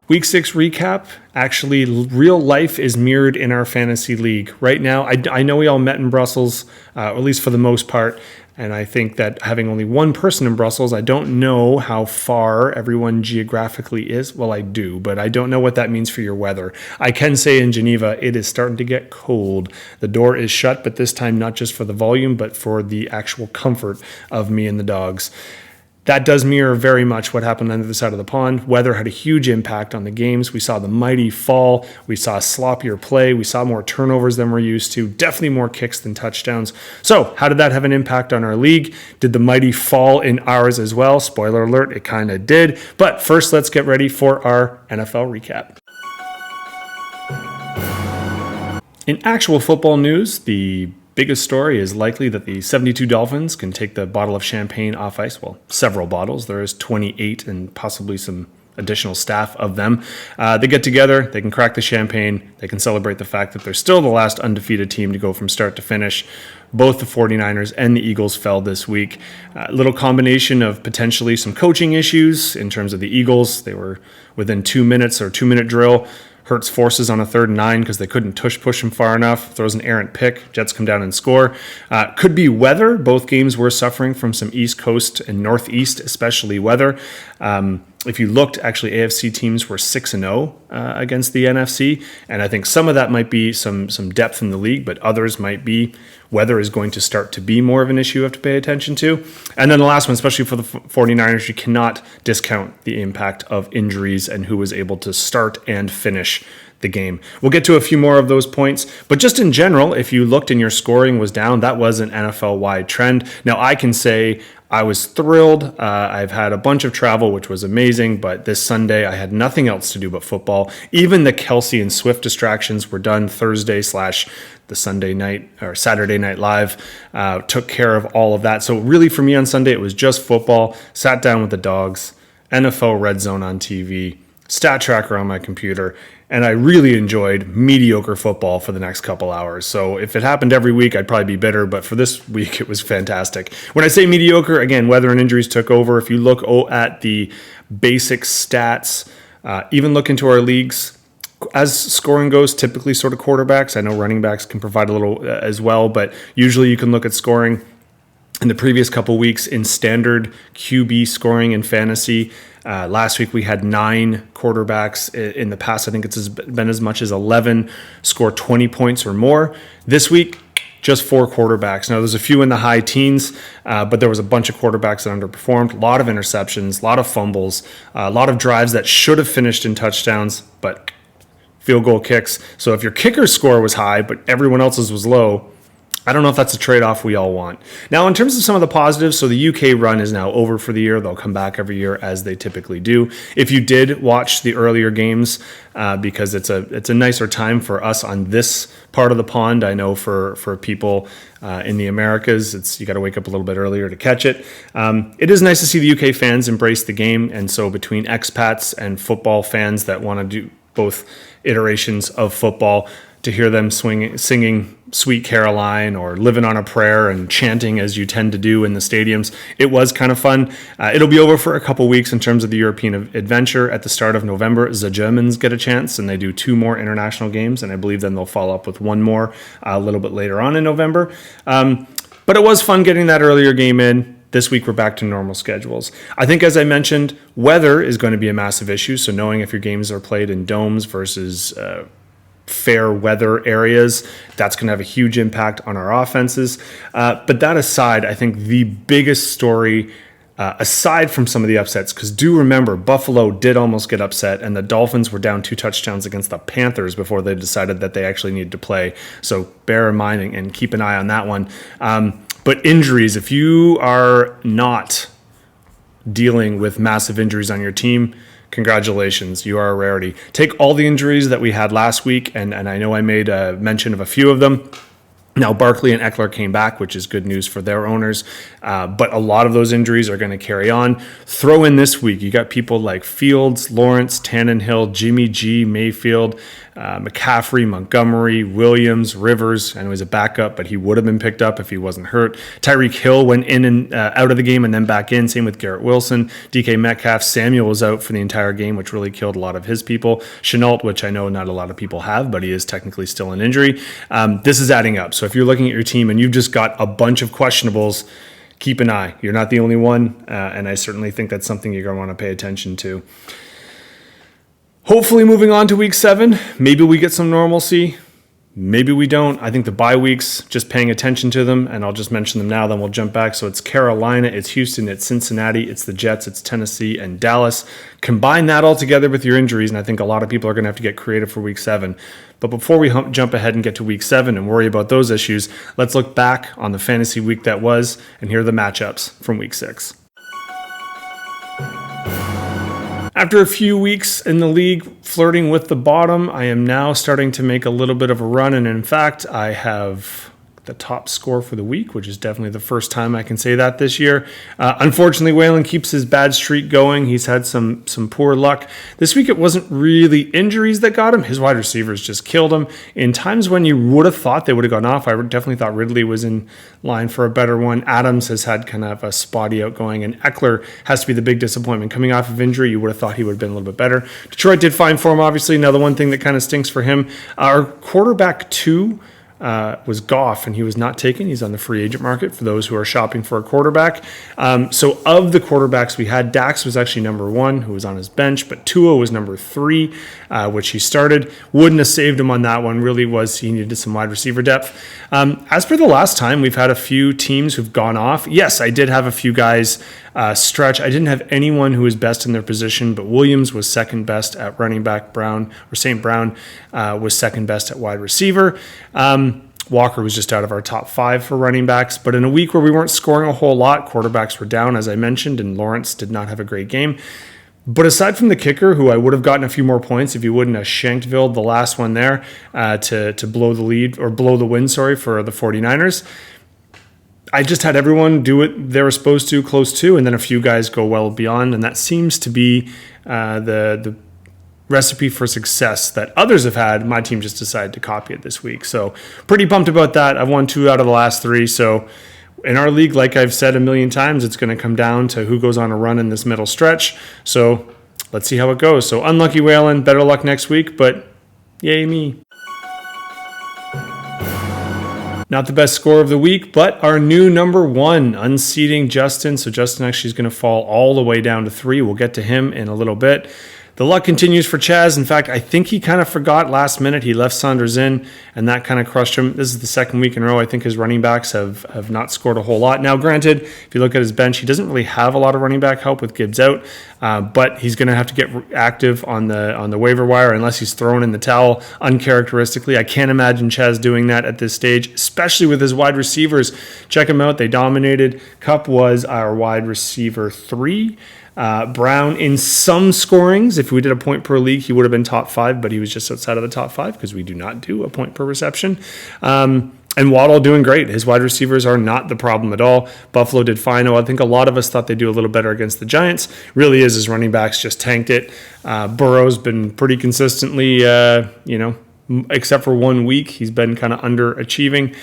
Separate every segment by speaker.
Speaker 1: Week 6 recap. Actually, real life is mirrored in our fantasy league. Right now, I know we all met in Brussels, at least for the most part, and I think that having only one person in Brussels, I don't know how far everyone geographically is. Well, I do, but I don't know what that means for your weather. I can say in Geneva, it is starting to get cold. The door is shut, but this time not just for the volume, but for the actual comfort of me and the dogs. That does mirror very much what happened on the other side of the pond. Weather had a huge impact on the games. We saw the mighty fall. We saw sloppier play. We saw more turnovers than we're used to. Definitely more kicks than touchdowns. So how did that have an impact on our league? Did the mighty fall in ours as well? Spoiler alert, it kind of did. But first, let's get ready for our NFL recap. In actual football news, the biggest story is likely that the 72 Dolphins can take the bottle of champagne off ice. Well, several bottles. There is 28 and possibly some additional staff of them. They get together, they can crack the champagne, they can celebrate the fact that they're still the last undefeated team to go from start to finish. Both the 49ers and the Eagles fell this week. A little combination of potentially some coaching issues in terms of the Eagles. They were within 2 minutes or 2-minute drill. Hurts forces on a 3rd and 9 because they couldn't push him far enough. Throws an errant pick. Jets come down and score. Could be weather. Both games were suffering from some East Coast and Northeast, especially weather. If you looked, actually, AFC teams were 6-0 against the NFC, and I think some of that might be some depth in the league, but others might be weather is going to start to be more of an issue you have to pay attention to. And then the last one, especially for the 49ers, you cannot discount the impact of injuries and who was able to start and finish the game. We'll get to a few more of those points, but just in general, if you looked and your scoring was down, that was an NFL-wide trend. Now, I can say I was thrilled. I've had a bunch of travel, which was amazing, but this Sunday I had nothing else to do but football. Even the Kelsey and Swift distractions were done Thursday / the Sunday night or Saturday Night Live, took care of all of that. So really for me on Sunday, it was just football, sat down with the dogs, NFL Red Zone on TV, stat tracker on my computer, and I really enjoyed mediocre football for the next couple hours. So if it happened every week, I'd probably be bitter, but for this week, it was fantastic. When I say mediocre, again, weather and injuries took over. If you look at the basic stats, even look into our leagues, as scoring goes, typically sort of quarterbacks. I know running backs can provide a little as well, but usually you can look at scoring. In the previous couple weeks in standard QB scoring in fantasy, last week we had 9 quarterbacks. In the past, I think it's been as much as 11 score 20 points or more. This week, just 4 quarterbacks. Now, there's a few in the high teens, but there was a bunch of quarterbacks that underperformed. A lot of interceptions, a lot of fumbles, a lot of drives that should have finished in touchdowns, but field goal kicks. So if your kicker's score was high, but everyone else's was low, I don't know if that's a trade-off we all want. Now, in terms of some of the positives, so the UK run is now over for the year. They'll come back every year as they typically do. If you did watch the earlier games, because it's a nicer time for us on this part of the pond. I know for people in the Americas, you got to wake up a little bit earlier to catch it. It is nice to see the UK fans embrace the game, and so between expats and football fans that want to do both iterations of football, to hear them singing Sweet Caroline or Living on a Prayer and chanting as you tend to do in the stadiums. It was kind of fun. It'll be over for a couple weeks in terms of the European adventure. At the start of November, the Germans get a chance and they do 2 more international games, and I believe then they'll follow up with 1 more a little bit later on in November. But it was fun getting that earlier game in. This week, we're back to normal schedules. I think, as I mentioned, weather is going to be a massive issue. So knowing if your games are played in domes versus fair weather areas, that's going to have a huge impact on our offenses. But that aside, I think the biggest story, aside from some of the upsets, because do remember, Buffalo did almost get upset, and the Dolphins were down 2 touchdowns against the Panthers before they decided that they actually needed to play. So bear in mind and keep an eye on that one. But injuries, if you are not dealing with massive injuries on your team, congratulations, you are a rarity. Take all the injuries that we had last week, and I know I made a mention of a few of them. Now, Barkley and Eckler came back, which is good news for their owners, but a lot of those injuries are going to carry on. Throw in this week, you got people like Fields, Lawrence, Tannenhill, Jimmy G, Mayfield. McCaffrey, Montgomery, Williams, Rivers. I know he's a backup, but he would have been picked up if he wasn't hurt. Tyreek Hill went in and out of the game and then back in. Same with Garrett Wilson. DK Metcalf. Samuel was out for the entire game, which really killed a lot of his people. Chenault, which I know not a lot of people have, but he is technically still an injury. This is adding up. So if you're looking at your team and you've just got a bunch of questionables, keep an eye. You're not the only one, and I certainly think that's something you're going to want to pay attention to. Hopefully moving on to week 7, maybe we get some normalcy. Maybe we don't. I think the bye weeks, just paying attention to them, and I'll just mention them now, then we'll jump back. So it's Carolina, it's Houston, it's Cincinnati, it's the Jets, it's Tennessee, and Dallas. Combine that all together with your injuries, and I think a lot of people are going to have to get creative for week 7. But before we jump ahead and get to week 7 and worry about those issues, let's look back on the fantasy week that was, and here are the matchups from week 6. After a few weeks in the league flirting with the bottom, I am now starting to make a little bit of a run. And in fact, I have the top score for the week, which is definitely the first time I can say that this year. Unfortunately, Waylon keeps his bad streak going. He's had some poor luck. This week, it wasn't really injuries that got him. His wide receivers just killed him. In times when you would have thought they would have gone off, I definitely thought Ridley was in line for a better one. Adams has had kind of a spotty outgoing, and Eckler has to be the big disappointment. Coming off of injury, you would have thought he would have been a little bit better. Detroit did fine for him, obviously. Now, the one thing that kind of stinks for him, our quarterback 2 was Goff, and he was not taken. He's on the free agent market for those who are shopping for a quarterback. So of the quarterbacks we had, Dax was actually number 1, who was on his bench, but Tua was number 3, which he started. Wouldn't have saved him on that one. Really was, he needed some wide receiver depth. As per the last time, we've had a few teams who've gone off. Yes, I did have a few guys stretch. I didn't have anyone who was best in their position, but Williams was second best at running back. St. Brown was second best at wide receiver. Walker was just out of our top 5 for running backs. But in a week where we weren't scoring a whole lot, quarterbacks were down, as I mentioned, and Lawrence did not have a great game. But aside from the kicker, who I would have gotten a few more points if he wouldn't have Shankville, the last one there, to blow the lead, or blow the win, for the 49ers, I just had everyone do what they were supposed to, close to, and then a few guys go well beyond. And that seems to be the recipe for success that others have had. My team just decided to copy it this week. So pretty pumped about that. I've won 2 out of the last 3. So in our league, like I've said a million times, it's going to come down to who goes on a run in this middle stretch. So let's see how it goes. So unlucky Waylon, better luck next week, but yay me. Not the best score of the week, but our new number 1, unseating Justin. So Justin actually is going to fall all the way down to 3. We'll get to him in a little bit. The luck continues for Chaz. In fact, I think he kind of forgot last minute. He left Saunders in, and that kind of crushed him. This is the second week in a row. I think his running backs have not scored a whole lot. Now, granted, if you look at his bench, he doesn't really have a lot of running back help with Gibbs out, but he's going to have to get active on the waiver wire unless he's thrown in the towel uncharacteristically. I can't imagine Chaz doing that at this stage, especially with his wide receivers. Check him out. They dominated. Kupp was our wide receiver 3. Brown in some scorings, if we did a point per league, he would have been top 5, but he was just outside of the top 5 because we do not do a point per reception. And Waddle doing great. His wide receivers are not the problem at all. Buffalo did fine. I think a lot of us thought they'd do a little better against the Giants. Really is his running backs just tanked it. Burrow's been pretty consistently, except for 1 week, he's been kind of underachieving.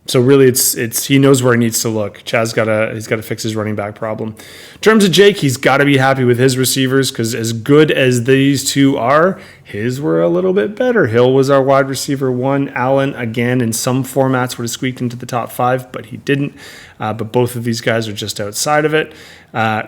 Speaker 1: So really, it's he knows where he needs to look. Chaz he's got to fix his running back problem. In terms of Jake, he's got to be happy with his receivers because as good as these 2 are, his were a little bit better. Hill was our wide receiver 1. Allen, again, in some formats would have squeaked into the top 5, but he didn't. But both of these guys are just outside of it.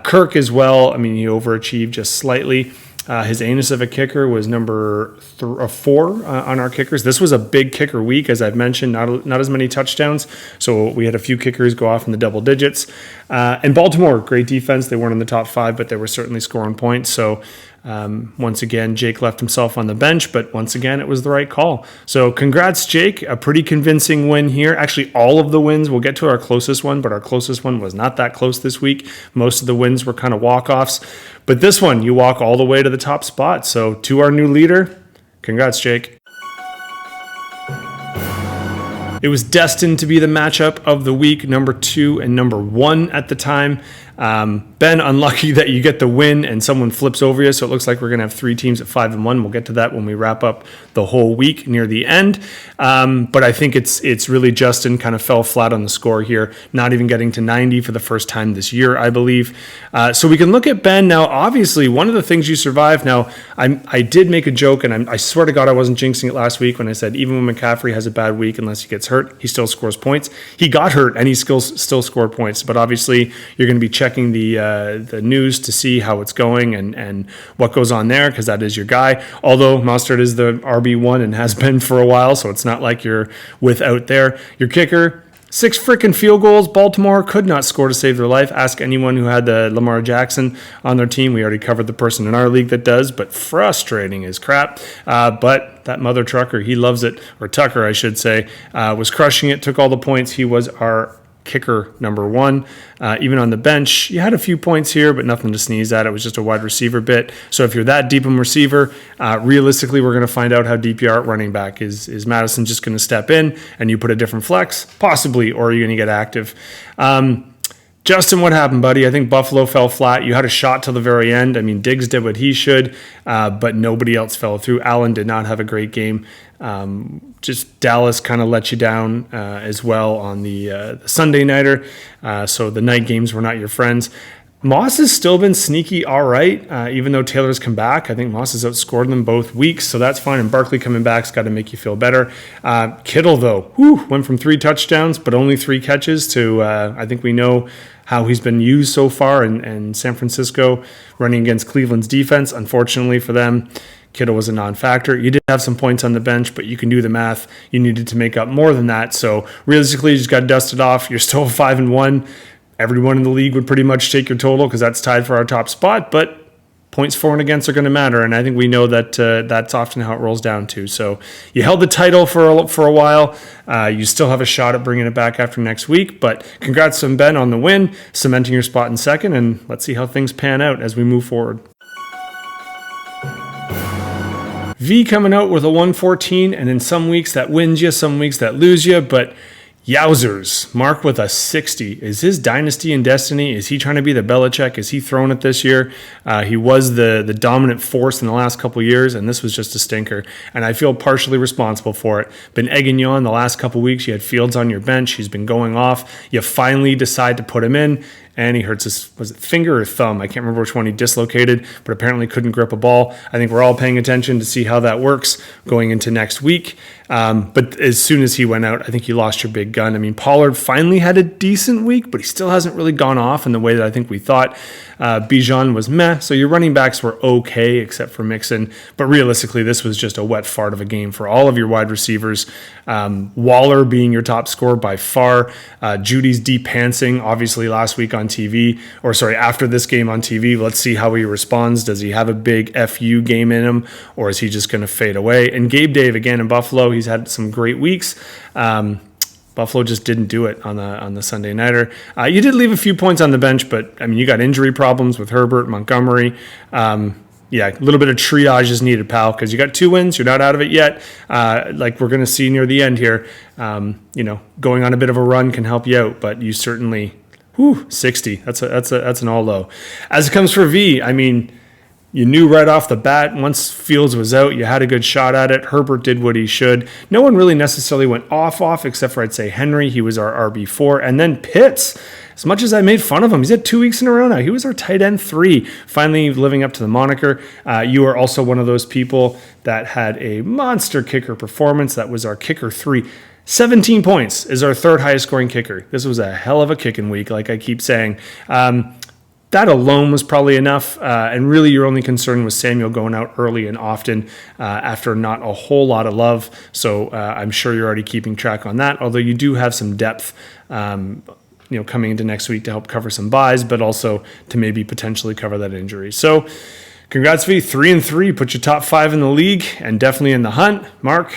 Speaker 1: Kirk as well. I mean, he overachieved just slightly. His anus of a kicker was number 4 on our kickers. This was a big kicker week, as I've mentioned, not as many touchdowns. So we had a few kickers go off in the double digits. And Baltimore, great defense. They weren't in the top 5, but they were certainly scoring points. So once again, Jake left himself on the bench, but once again, it was the right call. So congrats, Jake. A pretty convincing win here. Actually, all of the wins, we'll get to our closest one, but our closest one was not that close this week. Most of the wins were kind of walk-offs. But this one, you walk all the way to the top spot. So to our new leader, congrats, Jake. It was destined to be the matchup of the week, number 2 and number 1 at the time. Ben, unlucky that you get the win and someone flips over you. So it looks like we're going to have 3 teams at 5-1. We'll get to that when we wrap up the whole week near the end. But I think it's really Justin kind of fell flat on the score here, not even getting to 90 for the first time this year, I believe. So we can look at Ben now. Obviously, one of the things you survived. Now, I did make a joke, and I swear to God I wasn't jinxing it last week when I said even when McCaffrey has a bad week, unless he gets hurt, he still scores points. He got hurt, and he still scored points. But obviously, you're going to be checking the news to see how it's going and what goes on there, because that is your guy. Although Mostert is the RB1 and has been for a while, so it's not like you're without there. Your kicker, 6 freaking field goals. Baltimore could not score to save their life. Ask anyone who had the Lamar Jackson on their team. We already covered the person in our league that does, but frustrating as crap. But that mother trucker, he loves it, or Tucker, I should say, was crushing it, took all the points. He was our kicker number 1. Even on the bench, you had a few points here, but nothing to sneeze at. It was just a wide receiver bit. So if you're that deep in receiver, realistically, we're going to find out how deep you are at running back. Is Madison just going to step in and you put a different flex? Possibly, or are you going to get active? Justin, what happened, buddy? I think Buffalo fell flat. You had a shot till the very end. I mean, Diggs did what he should, but nobody else fell through. Allen did not have a great game. Just Dallas kind of let you down as well on the Sunday nighter. So the night games were not your friends. Moss has still been sneaky all right, even though Taylor's come back. I think Moss has outscored them both weeks, so that's fine. And Barkley coming back's got to make you feel better. Kittle, though, went from 3 touchdowns, but only 3 catches to, I think we know how he's been used so far in San Francisco, running against Cleveland's defense. Unfortunately for them, Kittle was a non-factor. You did have some points on the bench, but you can do the math. You needed to make up more than that. So realistically, you just got dusted off. You're still 5-1. Everyone in the league would pretty much take your total because that's tied for our top spot, but points for and against are going to matter, and I think we know that that's often how it rolls down to. So you held the title for a while. You still have a shot at bringing it back after next week, but congrats to Ben on the win, cementing your spot in second, and let's see how things pan out as we move forward. V coming out with a 114, and in some weeks that wins you, some weeks that lose you, but yowzers, Mark with a 60. Is his dynasty and destiny? Is he trying to be the Belichick? Is he throwing it this year? He was the dominant force in the last couple of years, and this was just a stinker. And I feel partially responsible for it. Been egging you on the last couple of weeks. You had Fields on your bench. He's been going off. You finally decide to put him in, and he hurts his, was it finger or thumb? I can't remember which one he dislocated, but apparently couldn't grip a ball. I think we're all paying attention to see how that works going into next week. But as soon as he went out, I think you lost your big gun. I mean, Pollard finally had a decent week, but he still hasn't really gone off in the way that I think we thought. Bijan was meh, so your running backs were okay except for Mixon. But realistically, this was just a wet fart of a game for all of your wide receivers. Waller being your top scorer by far. Judy's de-pantsing, obviously, last week on TV, or sorry, after this game on TV. Let's see how he responds. Does he have a big FU game in him, or is he just going to fade away? And Gabe Dave, again, in Buffalo, he's had some great weeks. Buffalo just didn't do it on the Sunday nighter. You did leave a few points on the bench, but I mean, you got injury problems with Herbert, Montgomery. Yeah, a little bit of triage is needed, pal, because you got 2 wins. You're not out of it yet. Like we're going to see near the end here, going on a bit of a run can help you out, but you certainly, 60. That's an all low. As it comes for V, I mean, you knew right off the bat, once Fields was out, you had a good shot at it. Herbert did what he should. No one really necessarily went off, except for, I'd say, Henry. He was our RB4. And then Pitts, as much as I made fun of him, he's had 2 weeks in a row now. He was our tight end 3, finally living up to the moniker. You are also one of those people that had a monster kicker performance. That was our kicker 3. 17 points is our 3rd highest scoring kicker. This was a hell of a kicking week, like I keep saying. That alone was probably enough, and really your only concern was Samuel going out early and often after not a whole lot of love, so I'm sure you're already keeping track on that, although you do have some depth coming into next week to help cover some buys, but also to maybe potentially cover that injury. So congrats, V, 3-3, put your top 5 in the league and definitely in the hunt. Mark,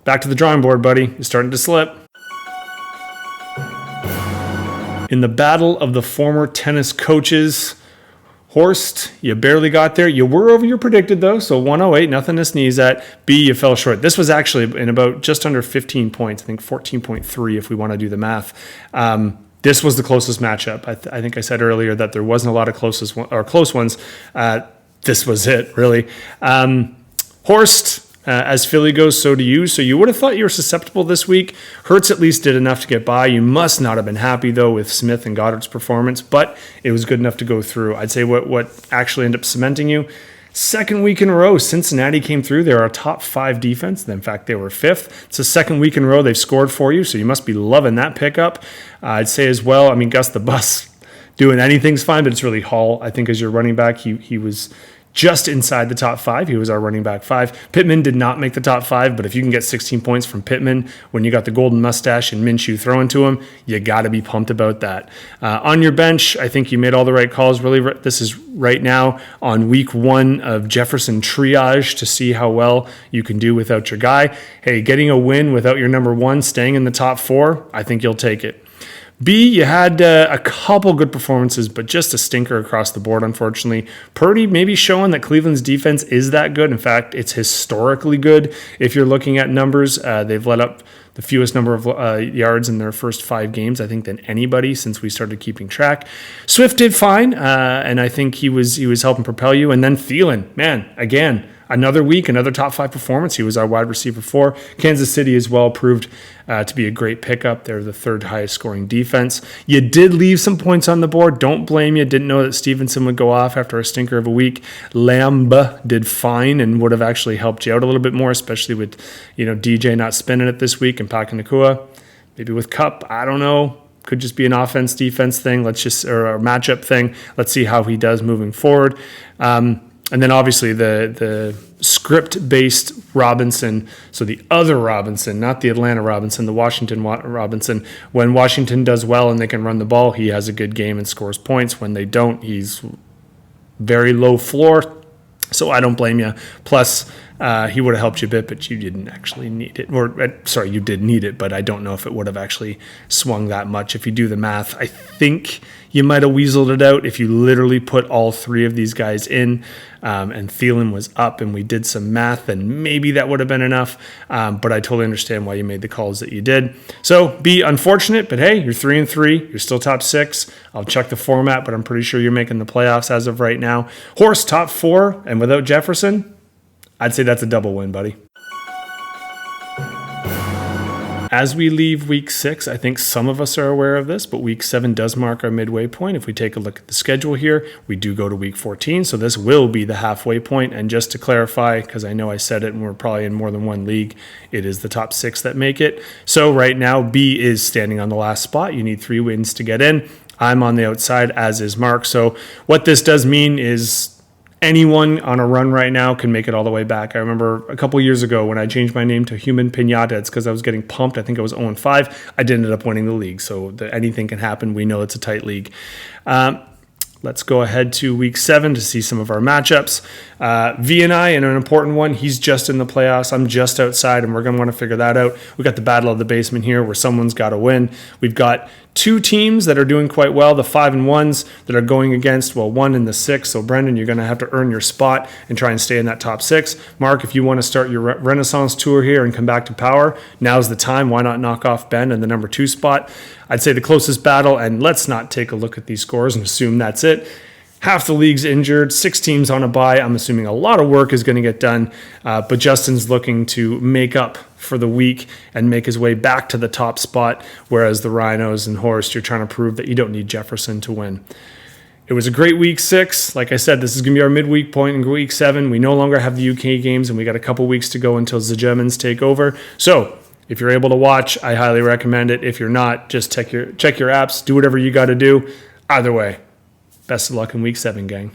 Speaker 1: back to the drawing board, buddy. You're starting to slip. In the battle of the former tennis coaches, Horst, you barely got there. You were over your predicted, though, so 108, nothing to sneeze at. B, you fell short. This was actually in about just under 15 points, I think 14.3 if we want to do the math. This was the closest matchup. I think I said earlier that there wasn't a lot of close ones. This was it, really. Horst, as Philly goes, so do you. So you would have thought you were susceptible this week. Hurts at least did enough to get by. You must not have been happy, though, with Smith and Goddard's performance, but it was good enough to go through. I'd say what actually ended up cementing you, second week in a row, Cincinnati came through. They're our top 5 defense. In fact, they were 5th. It's the second week in a row they've scored for you, so you must be loving that pickup. I'd say as well, Gus the Bus doing anything's fine, but it's really Hall, I think, as your running back. He was just inside the top 5. He was our running back 5. Pittman did not make the top 5, but if you can get 16 points from Pittman when you got the golden mustache and Minshew throwing to him, you got to be pumped about that. On your bench, I think you made all the right calls. Really, this is right now on week 1 of Jefferson triage to see how well you can do without your guy. Hey, getting a win without your number 1, staying in the top 4, I think you'll take it. B, you had a couple good performances, but just a stinker across the board, unfortunately. Purdy maybe showing that Cleveland's defense is that good. In fact, it's historically good. If you're looking at numbers, they've let up the fewest number of yards in their first 5 games, I think, than anybody since we started keeping track. Swift did fine, and I think he was helping propel you. And then Thielen, man, again, another week, another top 5 performance. He was our wide receiver 4. Kansas City as well proved to be a great pickup. They're the 3rd highest scoring defense. You did leave some points on the board. Don't blame you. Didn't know that Stevenson would go off after a stinker of a week. Lamba did fine and would have actually helped you out a little bit more, especially with DJ not spinning it this week and Pac Nakua. Maybe with Cup, I don't know. Could just be an offense-defense thing. Or a matchup thing. Let's see how he does moving forward. And then obviously the script-based Robinson, so the other Robinson, not the Atlanta Robinson, the Washington Robinson. When Washington does well and they can run the ball, he has a good game and scores points. When they don't, he's very low floor. So I don't blame you. Plus, he would have helped you a bit, but you didn't actually need it. Sorry, you did need it, but I don't know if it would have actually swung that much. If you do the math, I think you might have weaseled it out if you literally put all 3 of these guys in and Thielen was up and we did some math, then maybe that would have been enough. But I totally understand why you made the calls that you did. So be unfortunate, but hey, you're 3-3. You're still top 6. I'll check the format, but I'm pretty sure you're making the playoffs as of right now. Horse, top 4, and without Jefferson, I'd say that's a double win, buddy. As we leave week 6, I think some of us are aware of this, but week 7 does mark our midway point. If we take a look at the schedule here, we do go to week 14, so this will be the halfway point. And just to clarify, because I know I said it and we're probably in more than one league, it is the top 6 that make it. So right now, B is standing on the last spot. You need 3 wins to get in. I'm on the outside, as is Mark. So what this does mean is anyone on a run right now can make it all the way back. I remember a couple years ago when I changed my name to Human Pinata, it's because I was getting pumped. I think I was 0-5. I did end up winning the league, so anything can happen. We know it's a tight league. Let's go ahead to week 7 to see some of our matchups. V and I, in an important one, he's just in the playoffs. I'm just outside, and we're going to want to figure that out. We got the battle of the basement here where someone's got to win. We've got 2 teams that are doing quite well, the 5-1s that are going against, 1 and the 6. So, Brendan, you're going to have to earn your spot and try and stay in that top 6. Mark, if you want to start your Renaissance tour here and come back to power, now's the time. Why not knock off Ben in the number 2 spot? I'd say the closest battle, and let's not take a look at these scores and assume that's it. Half the league's injured, 6 teams on a bye. I'm assuming a lot of work is going to get done, but Justin's looking to make up for the week and make his way back to the top spot, whereas the Rhinos and Horst, you're trying to prove that you don't need Jefferson to win. It was a great week 6. Like I said, this is going to be our midweek point in week 7. We no longer have the UK games, and we got a couple weeks to go until the Germans take over. So if you're able to watch, I highly recommend it. If you're not, just check your apps, do whatever you got to do. Either way, best of luck in week 7, gang.